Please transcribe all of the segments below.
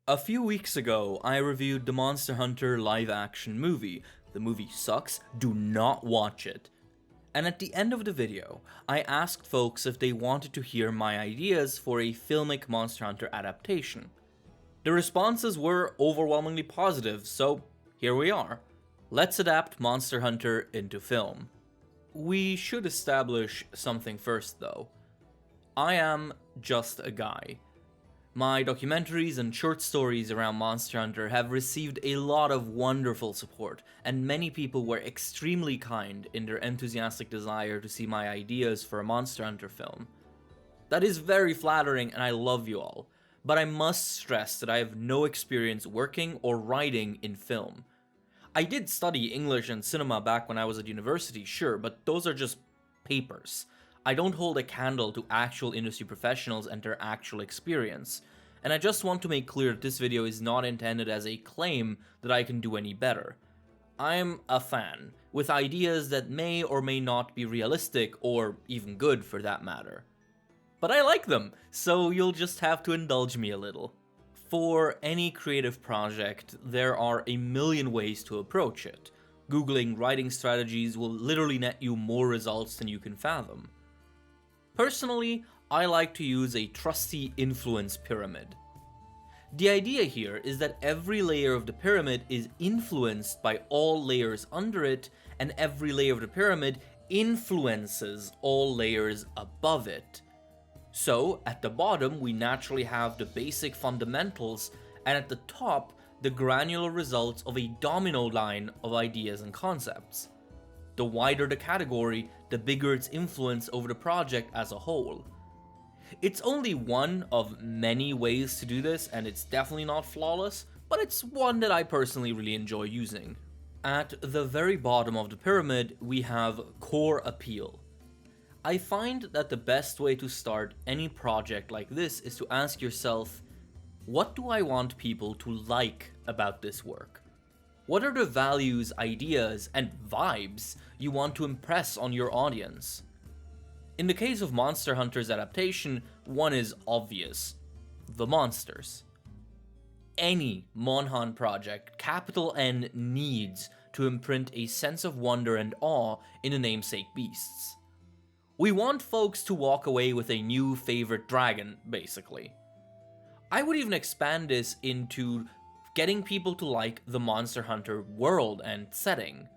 A few weeks ago, I reviewed the Monster Hunter live-action movie. The movie sucks, do not watch it. And at the end of the video, I asked folks if they wanted to hear my ideas for a filmic Monster Hunter adaptation. The responses were overwhelmingly positive, so here we are. Let's adapt Monster Hunter into film. We should establish something first though. I am just a guy. My documentaries and short stories around Monster Hunter have received a lot of wonderful support, and many people were extremely kind in their enthusiastic desire to see my ideas for a Monster Hunter film. That is very flattering and I love you all, but I must stress that I have no experience working or writing in film. I did study English and cinema back when I was at university, sure, but those are just papers. I don't hold a candle to actual industry professionals and their actual experience, and I just want to make clear that this video is not intended as a claim that I can do any better. I'm a fan, with ideas that may or may not be realistic, or even good for that matter. But I like them, so you'll just have to indulge me a little. For any creative project, there are a million ways to approach it. Googling writing strategies will literally net you more results than you can fathom. Personally, I like to use a trusty influence pyramid. The idea here is that every layer of the pyramid is influenced by all layers under it, and every layer of the pyramid influences all layers above it. So, at the bottom we naturally have the basic fundamentals, and at the top, the granular results of a domino line of ideas and concepts. The wider the category, the bigger its influence over the project as a whole. It's only one of many ways to do this, and it's definitely not flawless, but it's one that I personally really enjoy using. At the very bottom of the pyramid, we have core appeal. I find that the best way to start any project like this is to ask yourself, what do I want people to like about this work? What are the values, ideas, and vibes you want to impress on your audience? In the case of Monster Hunter's adaptation, one is obvious: the monsters. Any Monhan project, capital N, needs to imprint a sense of wonder and awe in the namesake beasts. We want folks to walk away with a new favorite dragon, basically. I would even expand this into getting people to like the Monster Hunter world and setting.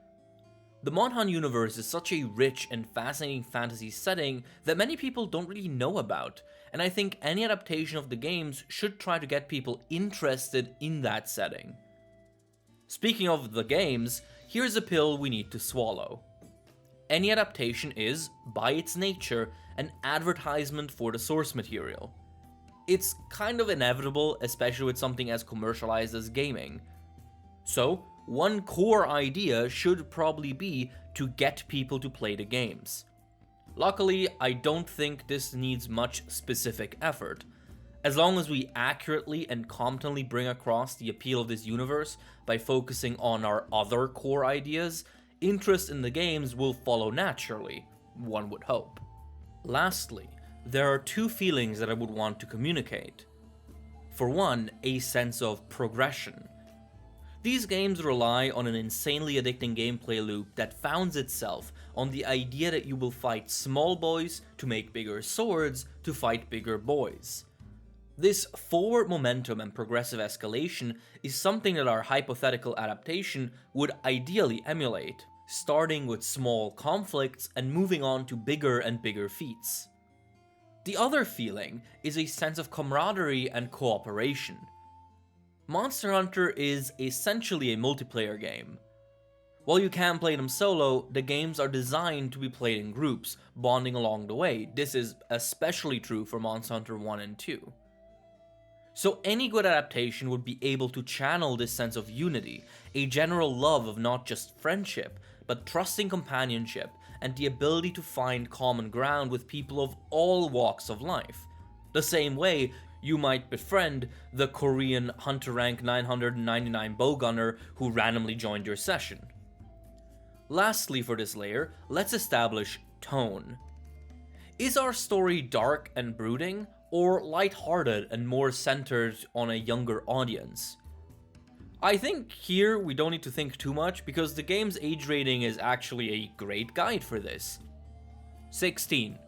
The Monhan universe is such a rich and fascinating fantasy setting that many people don't really know about, and I think any adaptation of the games should try to get people interested in that setting. Speaking of the games, here's a pill we need to swallow. Any adaptation is, by its nature, an advertisement for the source material. It's kind of inevitable, especially with something as commercialized as gaming. So, one core idea should probably be to get people to play the games. Luckily, I don't think this needs much specific effort. As long as we accurately and competently bring across the appeal of this universe by focusing on our other core ideas, interest in the games will follow naturally, one would hope. Lastly, there are two feelings that I would want to communicate. For one, a sense of progression. These games rely on an insanely addicting gameplay loop that founds itself on the idea that you will fight small boys to make bigger swords to fight bigger boys. This forward momentum and progressive escalation is something that our hypothetical adaptation would ideally emulate, starting with small conflicts and moving on to bigger and bigger feats. The other feeling is a sense of camaraderie and cooperation. Monster Hunter is essentially a multiplayer game. While you can play them solo, the games are designed to be played in groups, bonding along the way. This is especially true for Monster Hunter 1 and 2. So any good adaptation would be able to channel this sense of unity, a general love of not just friendship, but trusting companionship, and the ability to find common ground with people of all walks of life. The same way you might befriend the Korean Hunter rank 999 bowgunner who randomly joined your session. Lastly for this layer, let's establish tone. Is our story dark and brooding, or lighthearted and more centered on a younger audience? I think here we don't need to think too much because the game's age rating is actually a great guide for this. 16.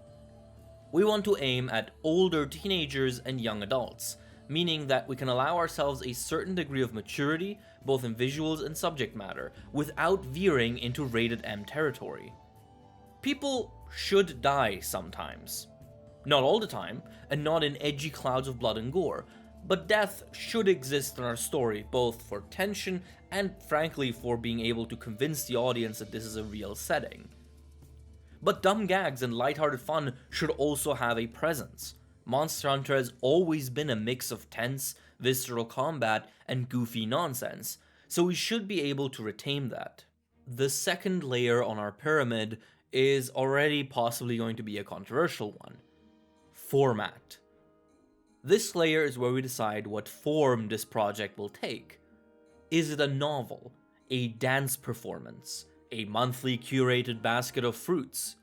We want to aim at older teenagers and young adults, meaning that we can allow ourselves a certain degree of maturity, both in visuals and subject matter, without veering into rated M territory. People should die sometimes. Not all the time, and not in edgy clouds of blood and gore, but death should exist in our story, both for tension and frankly for being able to convince the audience that this is a real setting. But dumb gags and lighthearted fun should also have a presence. Monster Hunter has always been a mix of tense, visceral combat and goofy nonsense, so we should be able to retain that. The second layer on our pyramid is already possibly going to be a controversial one. Format. This layer is where we decide what form this project will take. Is it a novel, a dance performance, a monthly curated basket of fruits?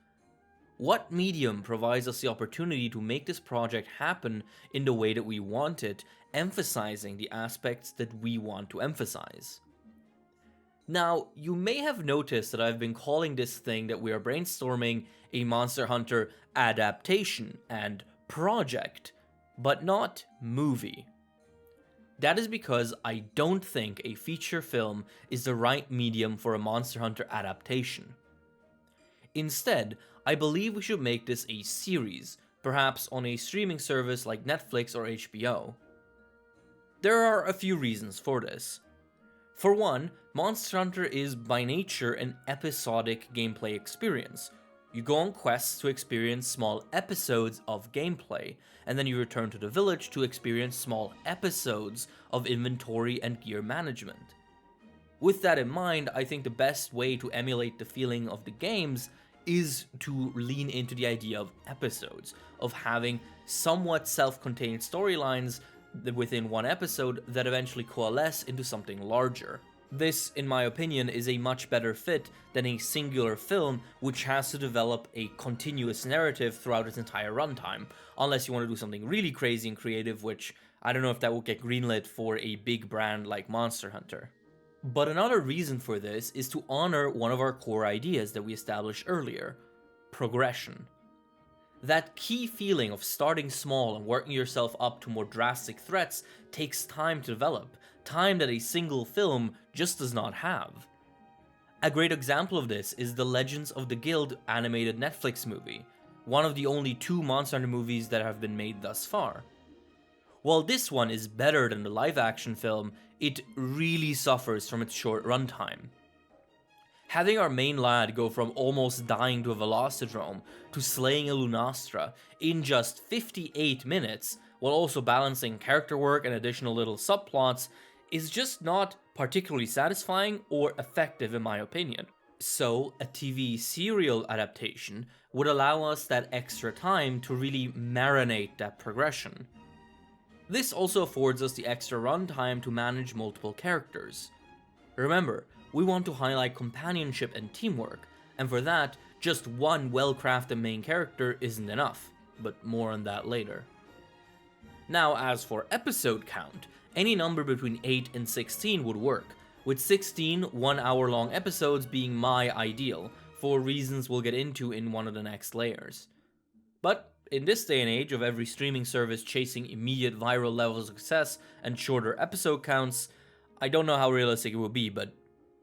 What medium provides us the opportunity to make this project happen in the way that we want it, emphasizing the aspects that we want to emphasize? Now, you may have noticed that I've been calling this thing that we are brainstorming a Monster Hunter adaptation and project, but not movie. That is because I don't think a feature film is the right medium for a Monster Hunter adaptation. Instead, I believe we should make this a series, perhaps on a streaming service like Netflix or HBO. There are a few reasons for this. For one, Monster Hunter is by nature an episodic gameplay experience. You go on quests to experience small episodes of gameplay, and then you return to the village to experience small episodes of inventory and gear management. With that in mind, I think the best way to emulate the feeling of the games is to lean into the idea of episodes, of having somewhat self-contained storylines within one episode that eventually coalesce into something larger. This, in my opinion, is a much better fit than a singular film which has to develop a continuous narrative throughout its entire runtime, unless you want to do something really crazy and creative, which I don't know if that will get greenlit for a big brand like Monster Hunter. But another reason for this is to honor one of our core ideas that we established earlier: progression. That key feeling of starting small and working yourself up to more drastic threats takes time to develop, time that a single film just does not have. A great example of this is the Legends of the Guild animated Netflix movie, one of the only 2 Monster Hunter movies that have been made thus far. While this one is better than the live-action film, it really suffers from its short runtime. Having our main lad go from almost dying to a Velocidrome to slaying a Lunastra in just 58 minutes, while also balancing character work and additional little subplots, is just not particularly satisfying or effective in my opinion. So, a TV serial adaptation would allow us that extra time to really marinate that progression. This also affords us the extra runtime to manage multiple characters. Remember, we want to highlight companionship and teamwork, and for that, just one well-crafted main character isn't enough, but more on that later. Now, as for episode count, any number between 8 and 16 would work, with 16 1-hour-long episodes being my ideal, for reasons we'll get into in one of the next layers. But in this day and age of every streaming service chasing immediate viral levels of success and shorter episode counts, I don't know how realistic it will be, but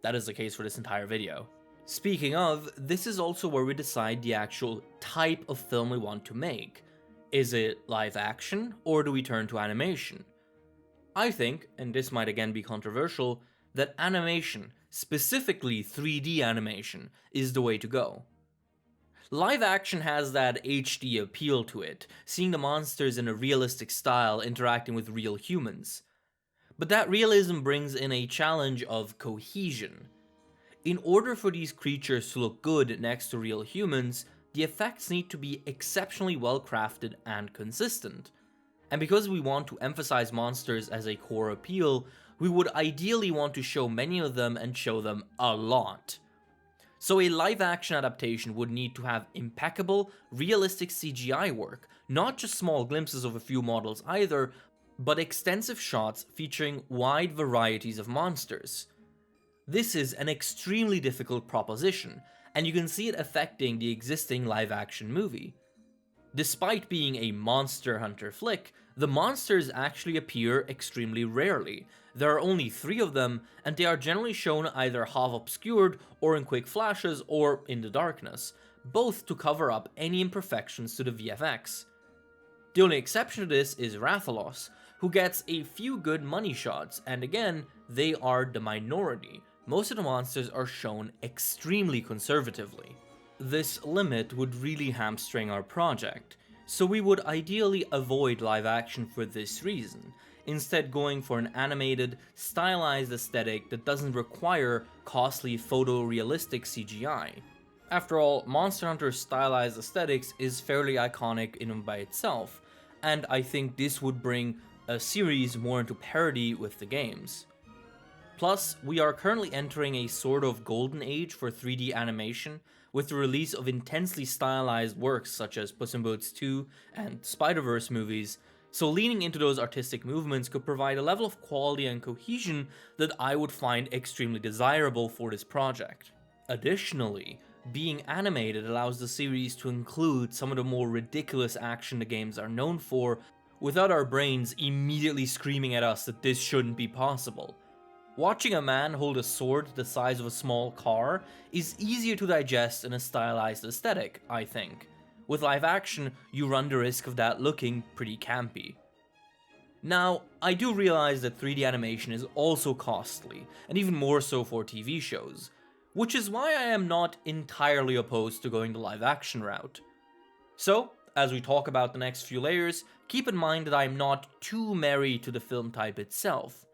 that is the case for this entire video. Speaking of, this is also where we decide the actual type of film we want to make. Is it live action, or do we turn to animation? I think, and this might again be controversial, that animation, specifically 3D animation, is the way to go. Live action has that HD appeal to it, seeing the monsters in a realistic style interacting with real humans. But that realism brings in a challenge of cohesion. In order for these creatures to look good next to real humans, the effects need to be exceptionally well crafted and consistent. And because we want to emphasize monsters as a core appeal, we would ideally want to show many of them and show them a lot. So a live-action adaptation would need to have impeccable, realistic CGI work, not just small glimpses of a few models either, but extensive shots featuring wide varieties of monsters. This is an extremely difficult proposition, and you can see it affecting the existing live-action movie. Despite being a Monster Hunter flick, the monsters actually appear extremely rarely. There are only 3 of them, and they are generally shown either half obscured or in quick flashes or in the darkness, both to cover up any imperfections to the VFX. The only exception to this is Rathalos, who gets a few good money shots, and again, they are the minority. Most of the monsters are shown extremely conservatively. This limit would really hamstring our project, so we would ideally avoid live action for this reason, instead going for an animated, stylized aesthetic that doesn't require costly photorealistic CGI. After all, Monster Hunter's stylized aesthetics is fairly iconic in and by itself, and I think this would bring a series more into parity with the games. Plus, we are currently entering a sort of golden age for 3D animation, with the release of intensely stylized works such as Puss in Boots 2 and Spider-Verse movies, so leaning into those artistic movements could provide a level of quality and cohesion that I would find extremely desirable for this project. Additionally, being animated allows the series to include some of the more ridiculous action the games are known for, without our brains immediately screaming at us that this shouldn't be possible. Watching a man hold a sword the size of a small car is easier to digest in a stylized aesthetic, I think. With live action, you run the risk of that looking pretty campy. Now, I do realize that 3D animation is also costly, and even more so for TV shows, which is why I am not entirely opposed to going the live action route. So, as we talk about the next few layers, keep in mind that I am not too married to the film type itself,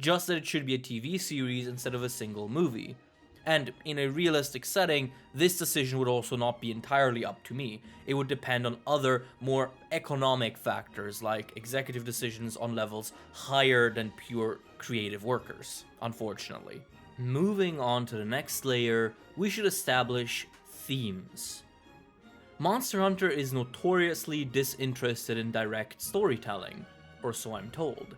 just that it should be a TV series instead of a single movie. And in a realistic setting, this decision would also not be entirely up to me. It would depend on other, more economic factors like executive decisions on levels higher than pure creative workers, unfortunately. Moving on to the next layer, we should establish themes. Monster Hunter is notoriously disinterested in direct storytelling, or so I'm told.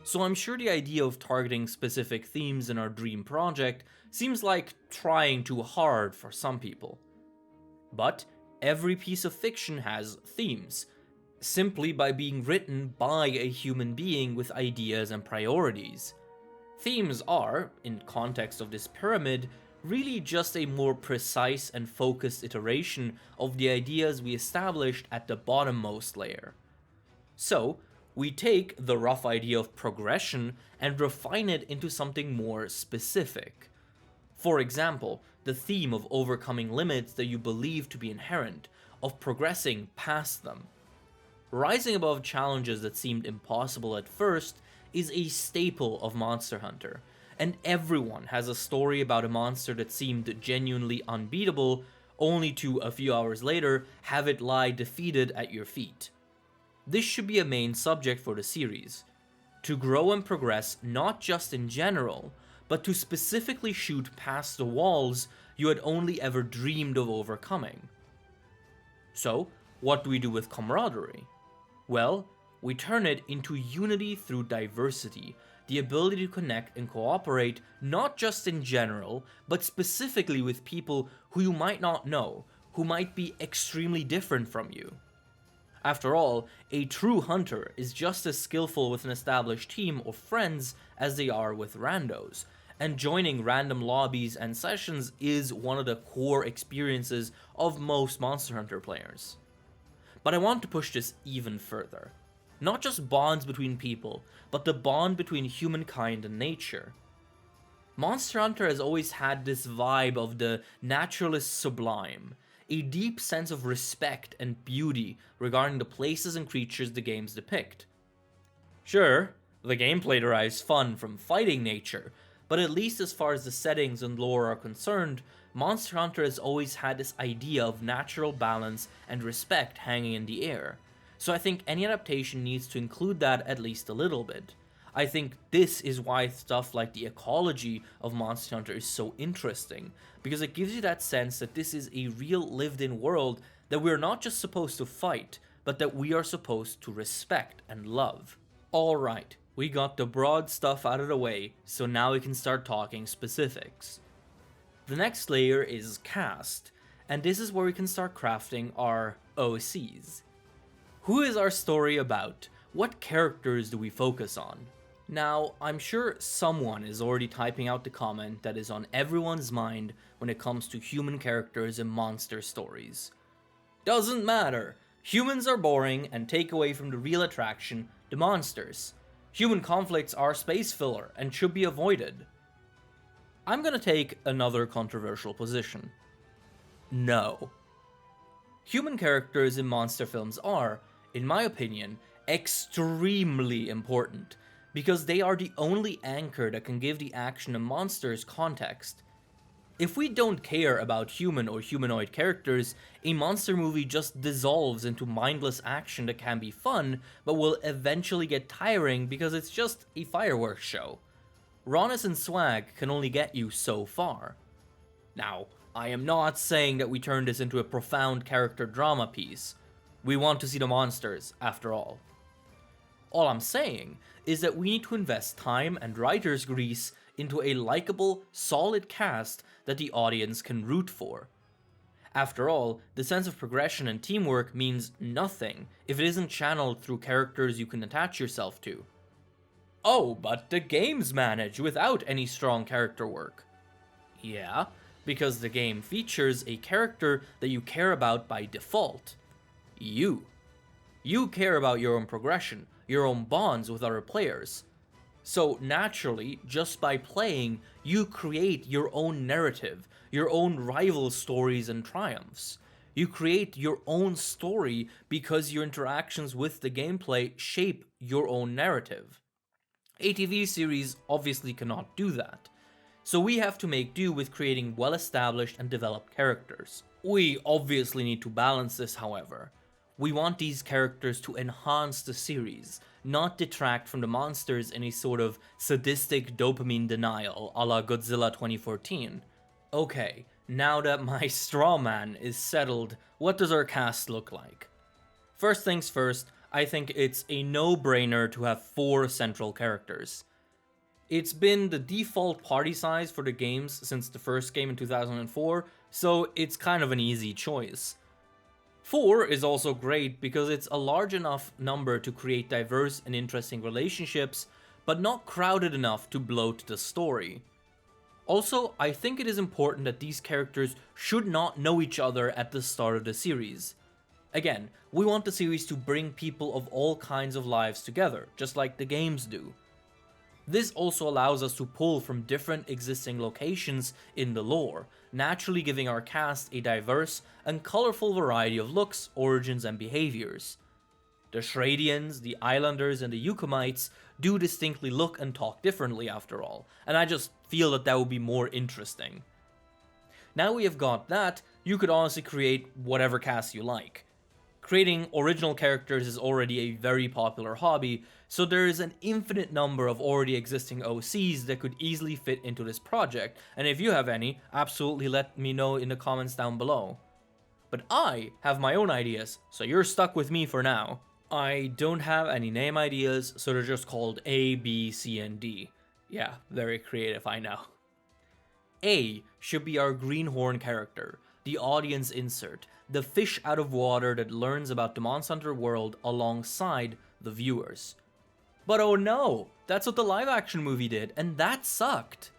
So I'm sure the idea of targeting specific themes in our dream project seems like trying too hard for some people. But every piece of fiction has themes, simply by being written by a human being with ideas and priorities. Themes are, in context of this pyramid, really just a more precise and focused iteration of the ideas we established at the bottommost layer. So, we take the rough idea of progression and refine it into something more specific. For example, the theme of overcoming limits that you believe to be inherent, of progressing past them. Rising above challenges that seemed impossible at first is a staple of Monster Hunter, and everyone has a story about a monster that seemed genuinely unbeatable, only to, a few hours later, have it lie defeated at your feet. This should be a main subject for the series, to grow and progress not just in general, but to specifically shoot past the walls you had only ever dreamed of overcoming. So, what do we do with camaraderie? Well, we turn it into unity through diversity, the ability to connect and cooperate not just in general, but specifically with people who you might not know, who might be extremely different from you. After all, a true hunter is just as skillful with an established team of friends as they are with randos, and joining random lobbies and sessions is one of the core experiences of most Monster Hunter players. But I want to push this even further. Not just bonds between people, but the bond between humankind and nature. Monster Hunter has always had this vibe of the naturalist sublime, a deep sense of respect and beauty regarding the places and creatures the games depict. Sure, the gameplay derives fun from fighting nature, but at least as far as the settings and lore are concerned, Monster Hunter has always had this idea of natural balance and respect hanging in the air, so I think any adaptation needs to include that at least a little bit. I think this is why stuff like the ecology of Monster Hunter is so interesting, because it gives you that sense that this is a real lived-in world that we're not just supposed to fight, but that we are supposed to respect and love. Alright, we got the broad stuff out of the way, so now we can start talking specifics. The next layer is cast, and this is where we can start crafting our OCs. Who is our story about? What characters do we focus on? Now, I'm sure someone is already typing out the comment that is on everyone's mind when it comes to human characters in monster stories. Doesn't matter. Humans are boring and take away from the real attraction, the monsters. Human conflicts are space filler and should be avoided. I'm gonna take another controversial position. No. Human characters in monster films are, in my opinion, extremely important, because they are the only anchor that can give the action of monsters context. If we don't care about human or humanoid characters, a monster movie just dissolves into mindless action that can be fun, but will eventually get tiring because it's just a fireworks show. Rawness and swag can only get you so far. Now, I am not saying that we turn this into a profound character drama piece. We want to see the monsters, after all. All I'm saying is that we need to invest time and writer's grease into a likable, solid cast that the audience can root for. After all, the sense of progression and teamwork means nothing if it isn't channeled through characters you can attach yourself to. Oh, but the games manage without any strong character work. Yeah, because the game features a character that you care about by default. You. You care about your own progression, your own bonds with other players. So naturally, just by playing, you create your own narrative, your own rival stories and triumphs. You create your own story because your interactions with the gameplay shape your own narrative. A TV series obviously cannot do that. So we have to make do with creating well-established and developed characters. We obviously need to balance this, however. We want these characters to enhance the series, not detract from the monsters in a sort of sadistic dopamine denial a la Godzilla 2014. Okay, now that my straw man is settled, what does our cast look like? First things first, I think it's a no-brainer to have 4 central characters. It's been the default party size for the games since the first game in 2004, so it's kind of an easy choice. 4 is also great because it's a large enough number to create diverse and interesting relationships, but not crowded enough to bloat the story. Also, I think it is important that these characters should not know each other at the start of the series. Again, we want the series to bring people of all kinds of lives together, just like the games do. This also allows us to pull from different existing locations in the lore, naturally giving our cast a diverse and colorful variety of looks, origins, and behaviors. The Shradians, the Islanders, and the Yukumites do distinctly look and talk differently after all, and I just feel that that would be more interesting. Now we have got that, you could honestly create whatever cast you like. Creating original characters is already a very popular hobby, so there is an infinite number of already existing OCs that could easily fit into this project, and if you have any, absolutely let me know in the comments down below. But I have my own ideas, so you're stuck with me for now. I don't have any name ideas, so they're just called A, B, C, and D. Yeah, very creative, I know. A should be our greenhorn character, the audience insert, the fish out of water that learns about the Monster Hunter world alongside the viewers. But oh no, that's what the live action movie did, and that sucked.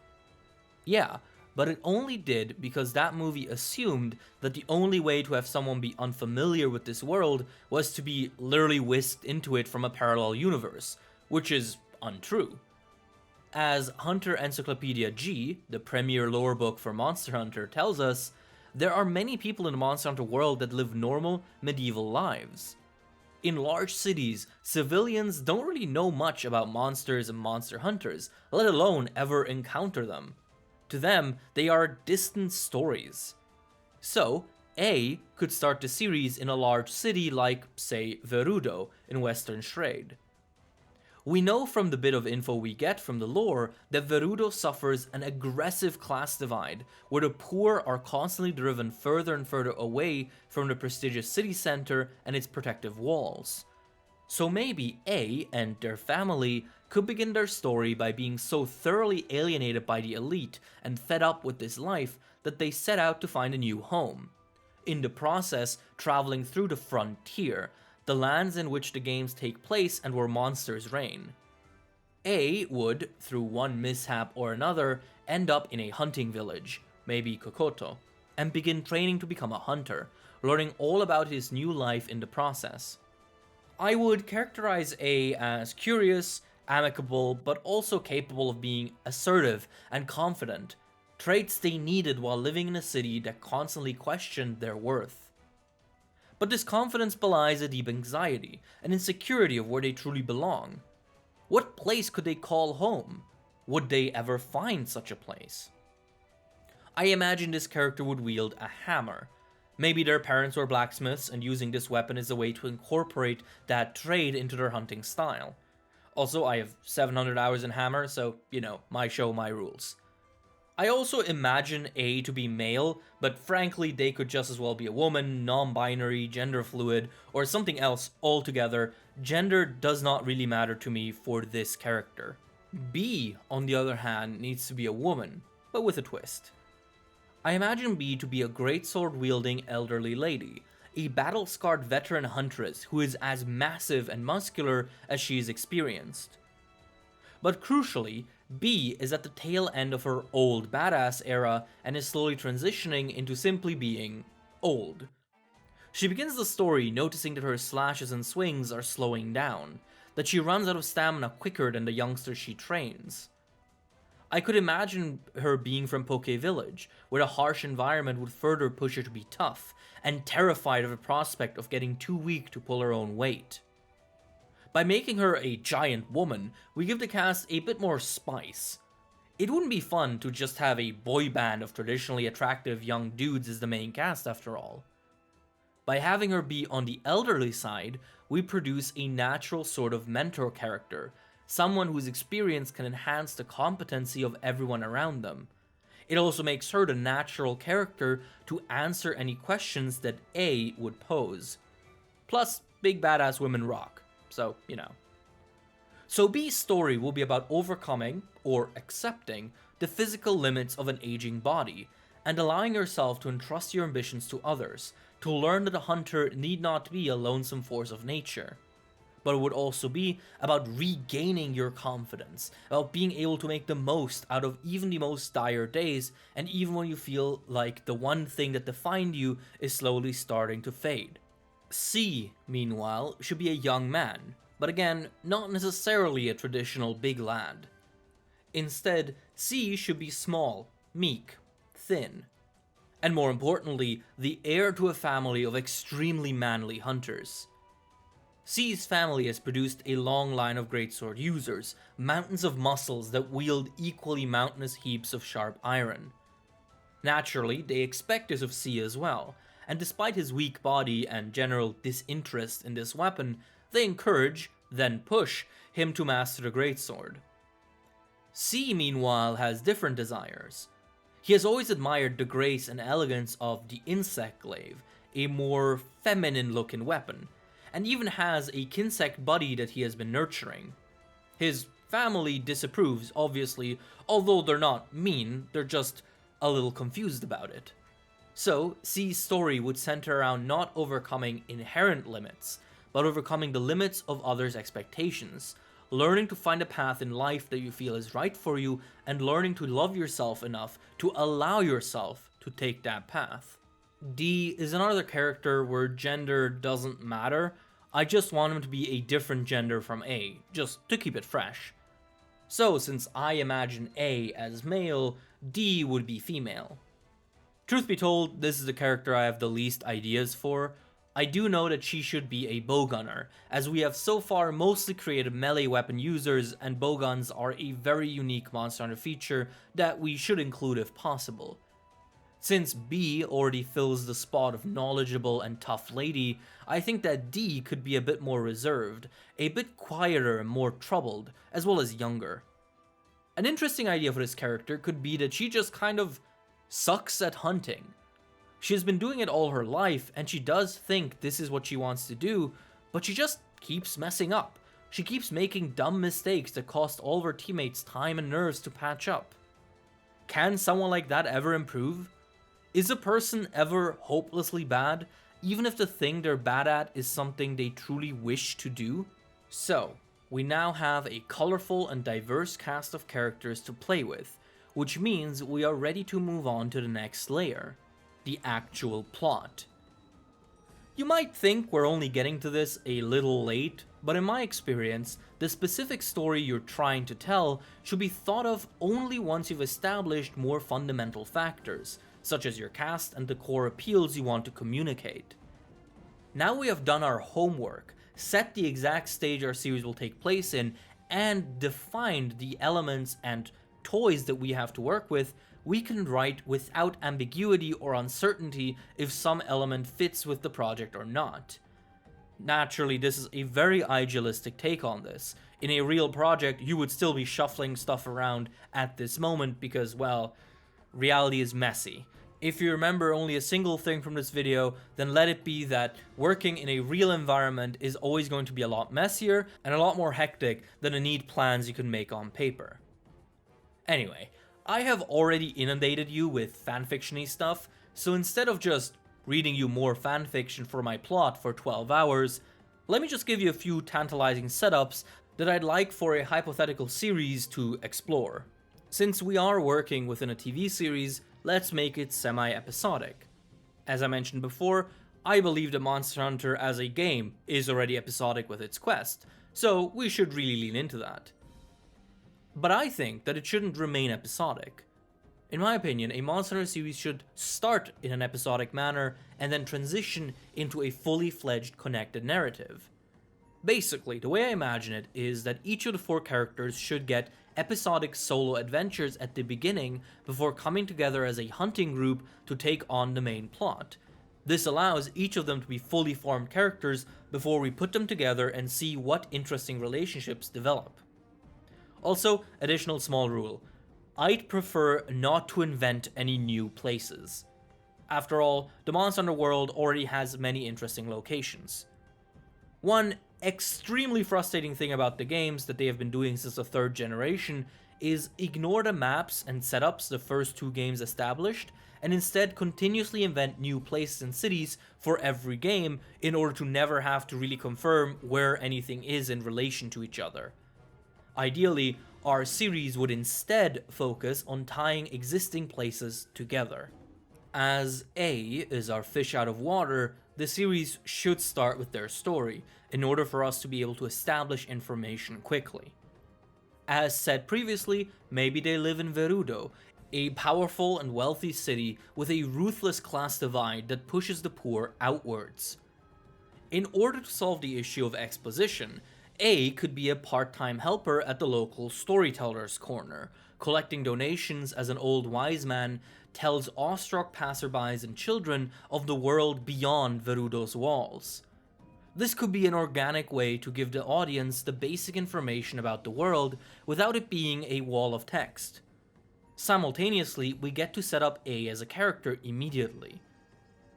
Yeah, but it only did because that movie assumed that the only way to have someone be unfamiliar with this world was to be literally whisked into it from a parallel universe, which is untrue. As Hunter Encyclopedia G, the premier lore book for Monster Hunter, tells us, there are many people in the Monster Hunter world that live normal, medieval lives. In large cities, civilians don't really know much about monsters and monster hunters, let alone ever encounter them. To them, they are distant stories. So, A could start the series in a large city like, say, Verudo in Western Shrade. We know from the bit of info we get from the lore that Gerudo suffers an aggressive class divide, where the poor are constantly driven further and further away from the prestigious city center and its protective walls. So maybe A and their family could begin their story by being so thoroughly alienated by the elite and fed up with this life that they set out to find a new home. In the process, traveling through the frontier, the lands in which the games take place and where monsters reign. A would, through one mishap or another, end up in a hunting village, maybe Kokoto, and begin training to become a hunter, learning all about his new life in the process. I would characterize A as curious, amicable, but also capable of being assertive and confident, traits they needed while living in a city that constantly questioned their worth. But this confidence belies a deep anxiety and insecurity of where they truly belong. What place could they call home? Would they ever find such a place? I imagine this character would wield a hammer. Maybe their parents were blacksmiths and using this weapon is a way to incorporate that trade into their hunting style. Also, I have 700 hours in Hammer, so, my show, my rules. I also imagine A to be male, but frankly they could just as well be a woman, non-binary, gender fluid, or something else altogether. Gender does not really matter to me for this character. B, on the other hand, needs to be a woman, but with a twist. I imagine B to be a greatsword-wielding elderly lady, a battle-scarred veteran huntress who is as massive and muscular as she is experienced. But crucially, B is at the tail end of her old badass era and is slowly transitioning into simply being old. She begins the story noticing that her slashes and swings are slowing down, that she runs out of stamina quicker than the youngsters she trains. I could imagine her being from Poke Village, where the harsh environment would further push her to be tough, and terrified of the prospect of getting too weak to pull her own weight. By making her a giant woman, we give the cast a bit more spice. It wouldn't be fun to just have a boy band of traditionally attractive young dudes as the main cast after all. By having her be on the elderly side, we produce a natural sort of mentor character, someone whose experience can enhance the competency of everyone around them. It also makes her the natural character to answer any questions that A would pose. Plus, big badass women rock. So, So B's story will be about overcoming, or accepting, the physical limits of an aging body, and allowing yourself to entrust your ambitions to others, to learn that a hunter need not be a lonesome force of nature. But it would also be about regaining your confidence, about being able to make the most out of even the most dire days, and even when you feel like the one thing that defined you is slowly starting to fade. C, meanwhile, should be a young man, but again, not necessarily a traditional big lad. Instead, C should be small, meek, thin, and more importantly, the heir to a family of extremely manly hunters. C's family has produced a long line of greatsword users, mountains of muscles that wield equally mountainous heaps of sharp iron. Naturally, they expect this of C as well, and despite his weak body and general disinterest in this weapon, they encourage, then push, him to master the greatsword. C, meanwhile, has different desires. He has always admired the grace and elegance of the insect glaive, a more feminine-looking weapon, and even has a kinsect buddy that he has been nurturing. His family disapproves, obviously, although they're not mean, they're just a little confused about it. So, C's story would center around not overcoming inherent limits, but overcoming the limits of others' expectations, learning to find a path in life that you feel is right for you, and learning to love yourself enough to allow yourself to take that path. D is another character where gender doesn't matter. I just want him to be a different gender from A, just to keep it fresh. So, since I imagine A as male, D would be female. Truth be told, this is the character I have the least ideas for. I do know that she should be a bowgunner, as we have so far mostly created melee weapon users, and bowguns are a very unique Monster Hunter feature that we should include if possible. Since B already fills the spot of knowledgeable and tough lady, I think that D could be a bit more reserved, a bit quieter and more troubled, as well as younger. An interesting idea for this character could be that she just kind of sucks at hunting. She has been doing it all her life, and she does think this is what she wants to do, but she just keeps messing up. She keeps making dumb mistakes that cost all of her teammates time and nerves to patch up. Can someone like that ever improve? Is a person ever hopelessly bad, even if the thing they're bad at is something they truly wish to do? So, we now have a colorful and diverse cast of characters to play with, which means we are ready to move on to the next layer, the actual plot. You might think we're only getting to this a little late, but in my experience, the specific story you're trying to tell should be thought of only once you've established more fundamental factors, such as your cast and the core appeals you want to communicate. Now we have done our homework, set the exact stage our series will take place in, and defined the elements and toys that we have to work with, we can write without ambiguity or uncertainty if some element fits with the project or not. Naturally, this is a very idealistic take on this. In a real project, you would still be shuffling stuff around at this moment because, well, reality is messy. If you remember only a single thing from this video, then let it be that working in a real environment is always going to be a lot messier and a lot more hectic than the neat plans you can make on paper. Anyway, I have already inundated you with fanfiction-y stuff, so instead of just reading you more fanfiction for my plot for 12 hours, let me just give you a few tantalizing setups that I'd like for a hypothetical series to explore. Since we are working within a TV series, let's make it semi-episodic. As I mentioned before, I believe that Monster Hunter as a game is already episodic with its quest, so we should really lean into that. But I think that it shouldn't remain episodic. In my opinion, a Monster Hunter series should start in an episodic manner and then transition into a fully fledged connected narrative. Basically, the way I imagine it is that each of the 4 characters should get episodic solo adventures at the beginning before coming together as a hunting group to take on the main plot. This allows each of them to be fully formed characters before we put them together and see what interesting relationships develop. Also, additional small rule. I'd prefer not to invent any new places. After all, the Monster Hunter world already has many interesting locations. One extremely frustrating thing about the games that they have been doing since the 3rd generation is ignore the maps and setups the first 2 games established, and instead continuously invent new places and cities for every game in order to never have to really confirm where anything is in relation to each other. Ideally, our series would instead focus on tying existing places together. As A is our fish out of water, the series should start with their story, in order for us to be able to establish information quickly. As said previously, maybe they live in Verudo, a powerful and wealthy city with a ruthless class divide that pushes the poor outwards. In order to solve the issue of exposition, A could be a part-time helper at the local storyteller's corner, collecting donations as an old wise man tells awestruck passerbys and children of the world beyond Verudo's walls. This could be an organic way to give the audience the basic information about the world without it being a wall of text. Simultaneously, we get to set up A as a character immediately.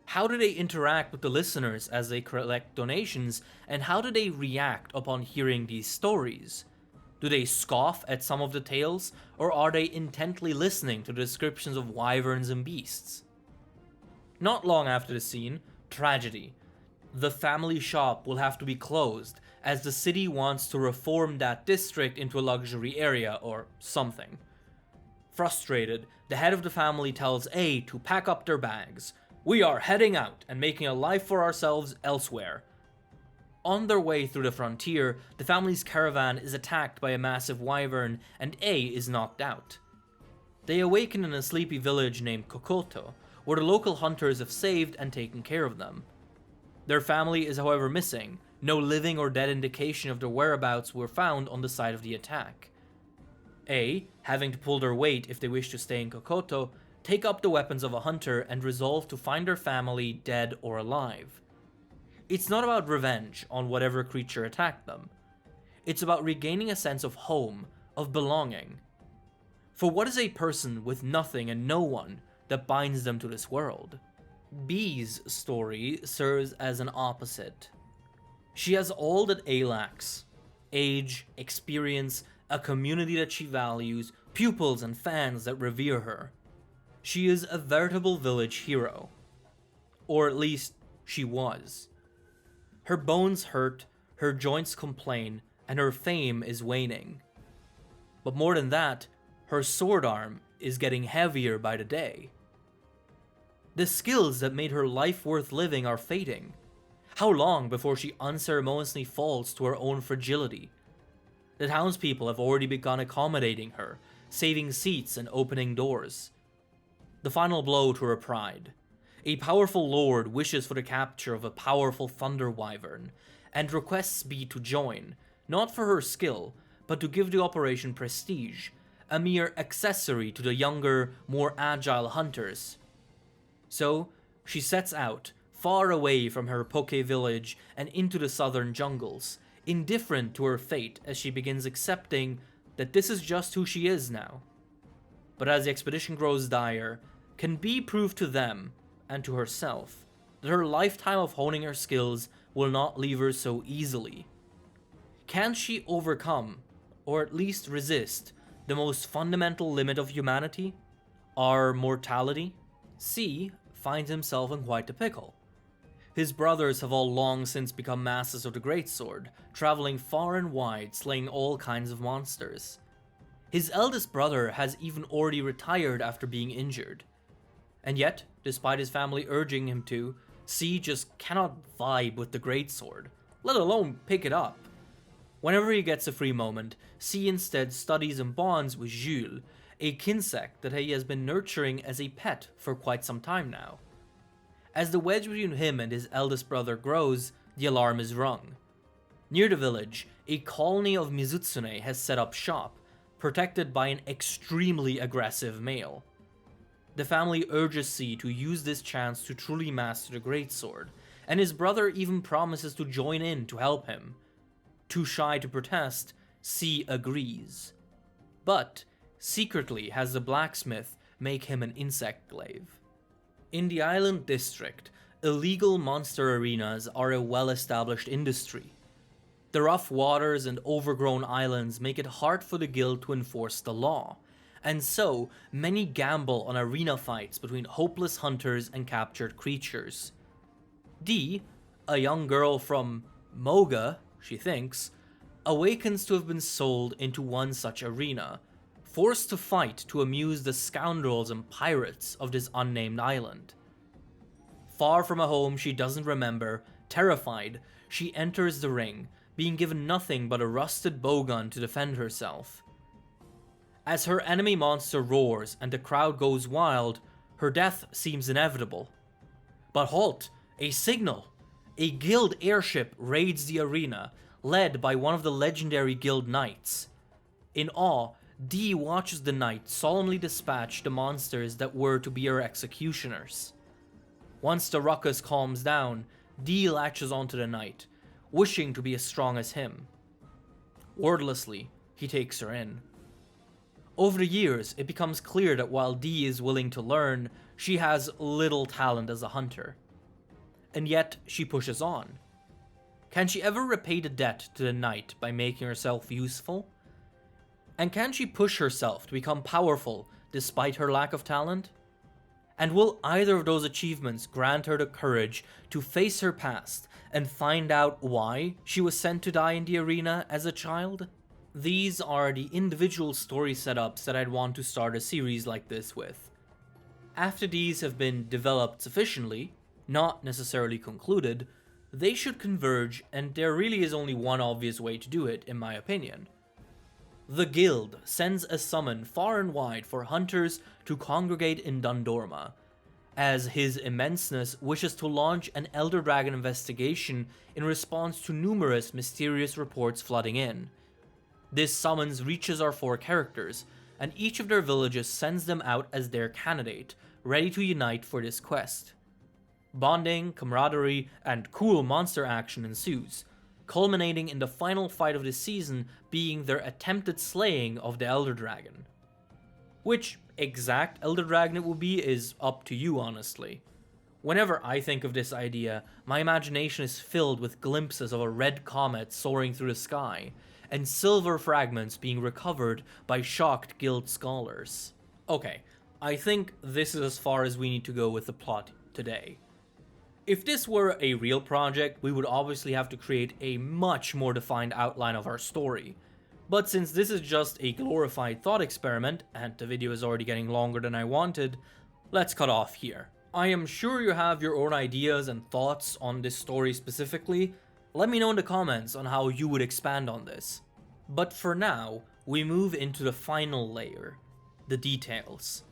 How do they interact with the listeners as they collect donations, and how do they react upon hearing these stories? Do they scoff at some of the tales, or are they intently listening to the descriptions of wyverns and beasts? Not long after the scene, tragedy. The family shop will have to be closed, as the city wants to reform that district into a luxury area or something. Frustrated, the head of the family tells A to pack up their bags. We are heading out and making a life for ourselves elsewhere. On their way through the frontier, the family's caravan is attacked by a massive wyvern and A is knocked out. They awaken in a sleepy village named Kokoto, where the local hunters have saved and taken care of them. Their family is however missing. No living or dead indication of their whereabouts were found on the site of the attack. A, having to pull their weight if they wish to stay in Kokoto, take up the weapons of a hunter and resolve to find their family dead or alive. It's not about revenge on whatever creature attacked them. It's about regaining a sense of home, of belonging. For what is a person with nothing and no one that binds them to this world? B's story serves as an opposite. She has all that A lacks: age, experience, a community that she values, pupils and fans that revere her. She is a veritable village hero. Or at least, she was. Her bones hurt, her joints complain, and her fame is waning. But more than that, her sword arm is getting heavier by the day. The skills that made her life worth living are fading. How long before she unceremoniously falls to her own fragility? The townspeople have already begun accommodating her, saving seats and opening doors. The final blow to her pride. A powerful lord wishes for the capture of a powerful thunder wyvern, and requests B to join, not for her skill, but to give the operation prestige, a mere accessory to the younger, more agile hunters. So, she sets out, far away from her Poke village and into the southern jungles, indifferent to her fate as she begins accepting that this is just who she is now. But as the expedition grows dire, can B prove to them, and to herself, that her lifetime of honing her skills will not leave her so easily? Can she overcome, or at least resist, the most fundamental limit of humanity? Our mortality? C finds himself in quite a pickle. His brothers have all long since become masters of the greatsword, traveling far and wide, slaying all kinds of monsters. His eldest brother has even already retired after being injured. And yet, despite his family urging him to, C just cannot vibe with the greatsword, let alone pick it up. Whenever he gets a free moment, C instead studies and bonds with Jules, a kinsect that he has been nurturing as a pet for quite some time now. As the wedge between him and his eldest brother grows, the alarm is rung. Near the village, a colony of Mizutsune has set up shop, protected by an extremely aggressive male. The family urges C to use this chance to truly master the greatsword, and his brother even promises to join in to help him. Too shy to protest, C agrees. But secretly has the blacksmith make him an insect glaive. In the island district, illegal monster arenas are a well-established industry. The rough waters and overgrown islands make it hard for the guild to enforce the law, and so many gamble on arena fights between hopeless hunters and captured creatures. D, a young girl from Moga, she thinks, awakens to have been sold into one such arena, forced to fight to amuse the scoundrels and pirates of this unnamed island. Far from a home she doesn't remember, terrified, she enters the ring, being given nothing but a rusted bowgun to defend herself. As her enemy monster roars and the crowd goes wild, her death seems inevitable. But halt! A signal! A guild airship raids the arena, led by one of the legendary guild knights. In awe, D watches the knight solemnly dispatch the monsters that were to be her executioners. Once the ruckus calms down, D latches onto the knight, wishing to be as strong as him. Wordlessly, he takes her in. Over the years, it becomes clear that while D is willing to learn, she has little talent as a hunter. And yet, she pushes on. Can she ever repay the debt to the knight by making herself useful? And can she push herself to become powerful despite her lack of talent? And will either of those achievements grant her the courage to face her past and find out why she was sent to die in the arena as a child? These are the individual story setups that I'd want to start a series like this with. After these have been developed sufficiently, not necessarily concluded, they should converge, and there really is only one obvious way to do it, in my opinion. The guild sends a summon far and wide for hunters to congregate in Dundorma, as his immenseness wishes to launch an Elder Dragon investigation in response to numerous mysterious reports flooding in. This summons reaches our four characters, and each of their villages sends them out as their candidate, ready to unite for this quest. Bonding, camaraderie, and cool monster action ensues, culminating in the final fight of the season being their attempted slaying of the Elder Dragon. Which exact Elder Dragon it will be is up to you, honestly. Whenever I think of this idea, my imagination is filled with glimpses of a red comet soaring through the sky, and silver fragments being recovered by shocked guild scholars. Okay, I think this is as far as we need to go with the plot today. If this were a real project, we would obviously have to create a much more defined outline of our story. But since this is just a glorified thought experiment, and the video is already getting longer than I wanted, let's cut off here. I am sure you have your own ideas and thoughts on this story specifically. Let me know in the comments on how you would expand on this. But for now, we move into the final layer, the details.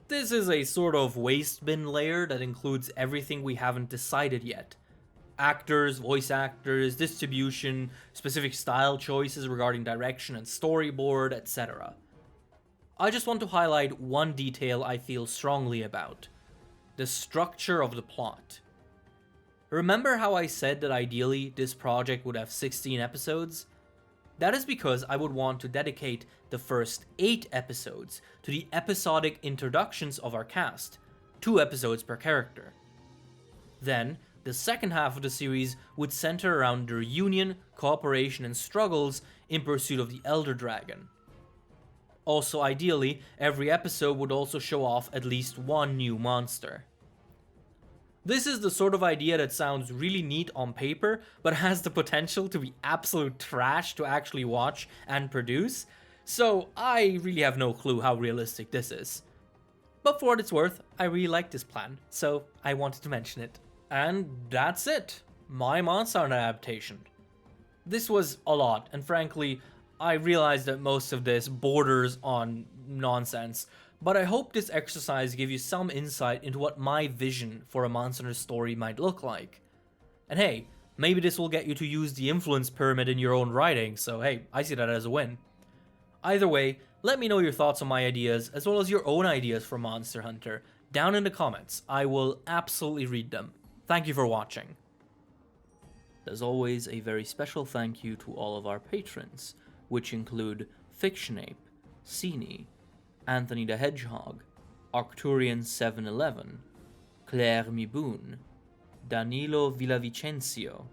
This is a sort of waste bin layer that includes everything we haven't decided yet. Actors, voice actors, distribution, specific style choices regarding direction and storyboard, etc. I just want to highlight one detail I feel strongly about: the structure of the plot. Remember how I said that ideally this project would have 16 episodes? That is because I would want to dedicate the first 8 episodes to the episodic introductions of our cast, 2 episodes per character. Then, the second half of the series would center around their union, cooperation, and struggles in pursuit of the Elder Dragon. Also, ideally, every episode would also show off at least one new monster. This is the sort of idea that sounds really neat on paper, but has the potential to be absolute trash to actually watch and produce, so I really have no clue how realistic this is. But for what it's worth, I really like this plan, so I wanted to mention it. And that's it, my Monster Hunter adaptation. This was a lot, and frankly, I realize that most of this borders on nonsense, but I hope this exercise gives you some insight into what my vision for a Monster Hunter story might look like. And hey, maybe this will get you to use the influence pyramid in your own writing, so hey, I see that as a win. Either way, let me know your thoughts on my ideas, as well as your own ideas for Monster Hunter, down in the comments. I will absolutely read them. Thank you for watching. As always, a very special thank you to all of our patrons, which include Fictionape, Cini, Anthony the Hedgehog, Arcturian711, Claire Miboon, Danilo Villavicencio,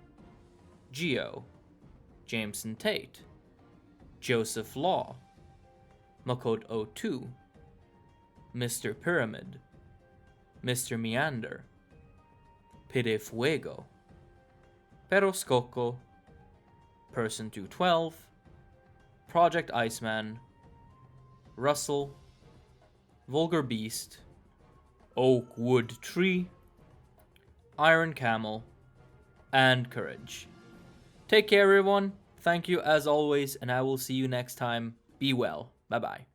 Gio, Jameson Tate, Joseph Law, Makot02, Mr. Pyramid, Mr. Meander, Pide Fuego, Peroscoco, Person 212, Project Iceman, Russell, Vulgar Beast, Oak Wood Tree, Iron Camel, and Courage. Take care, everyone. Thank you as always, and I will see you next time. Be well. Bye-bye.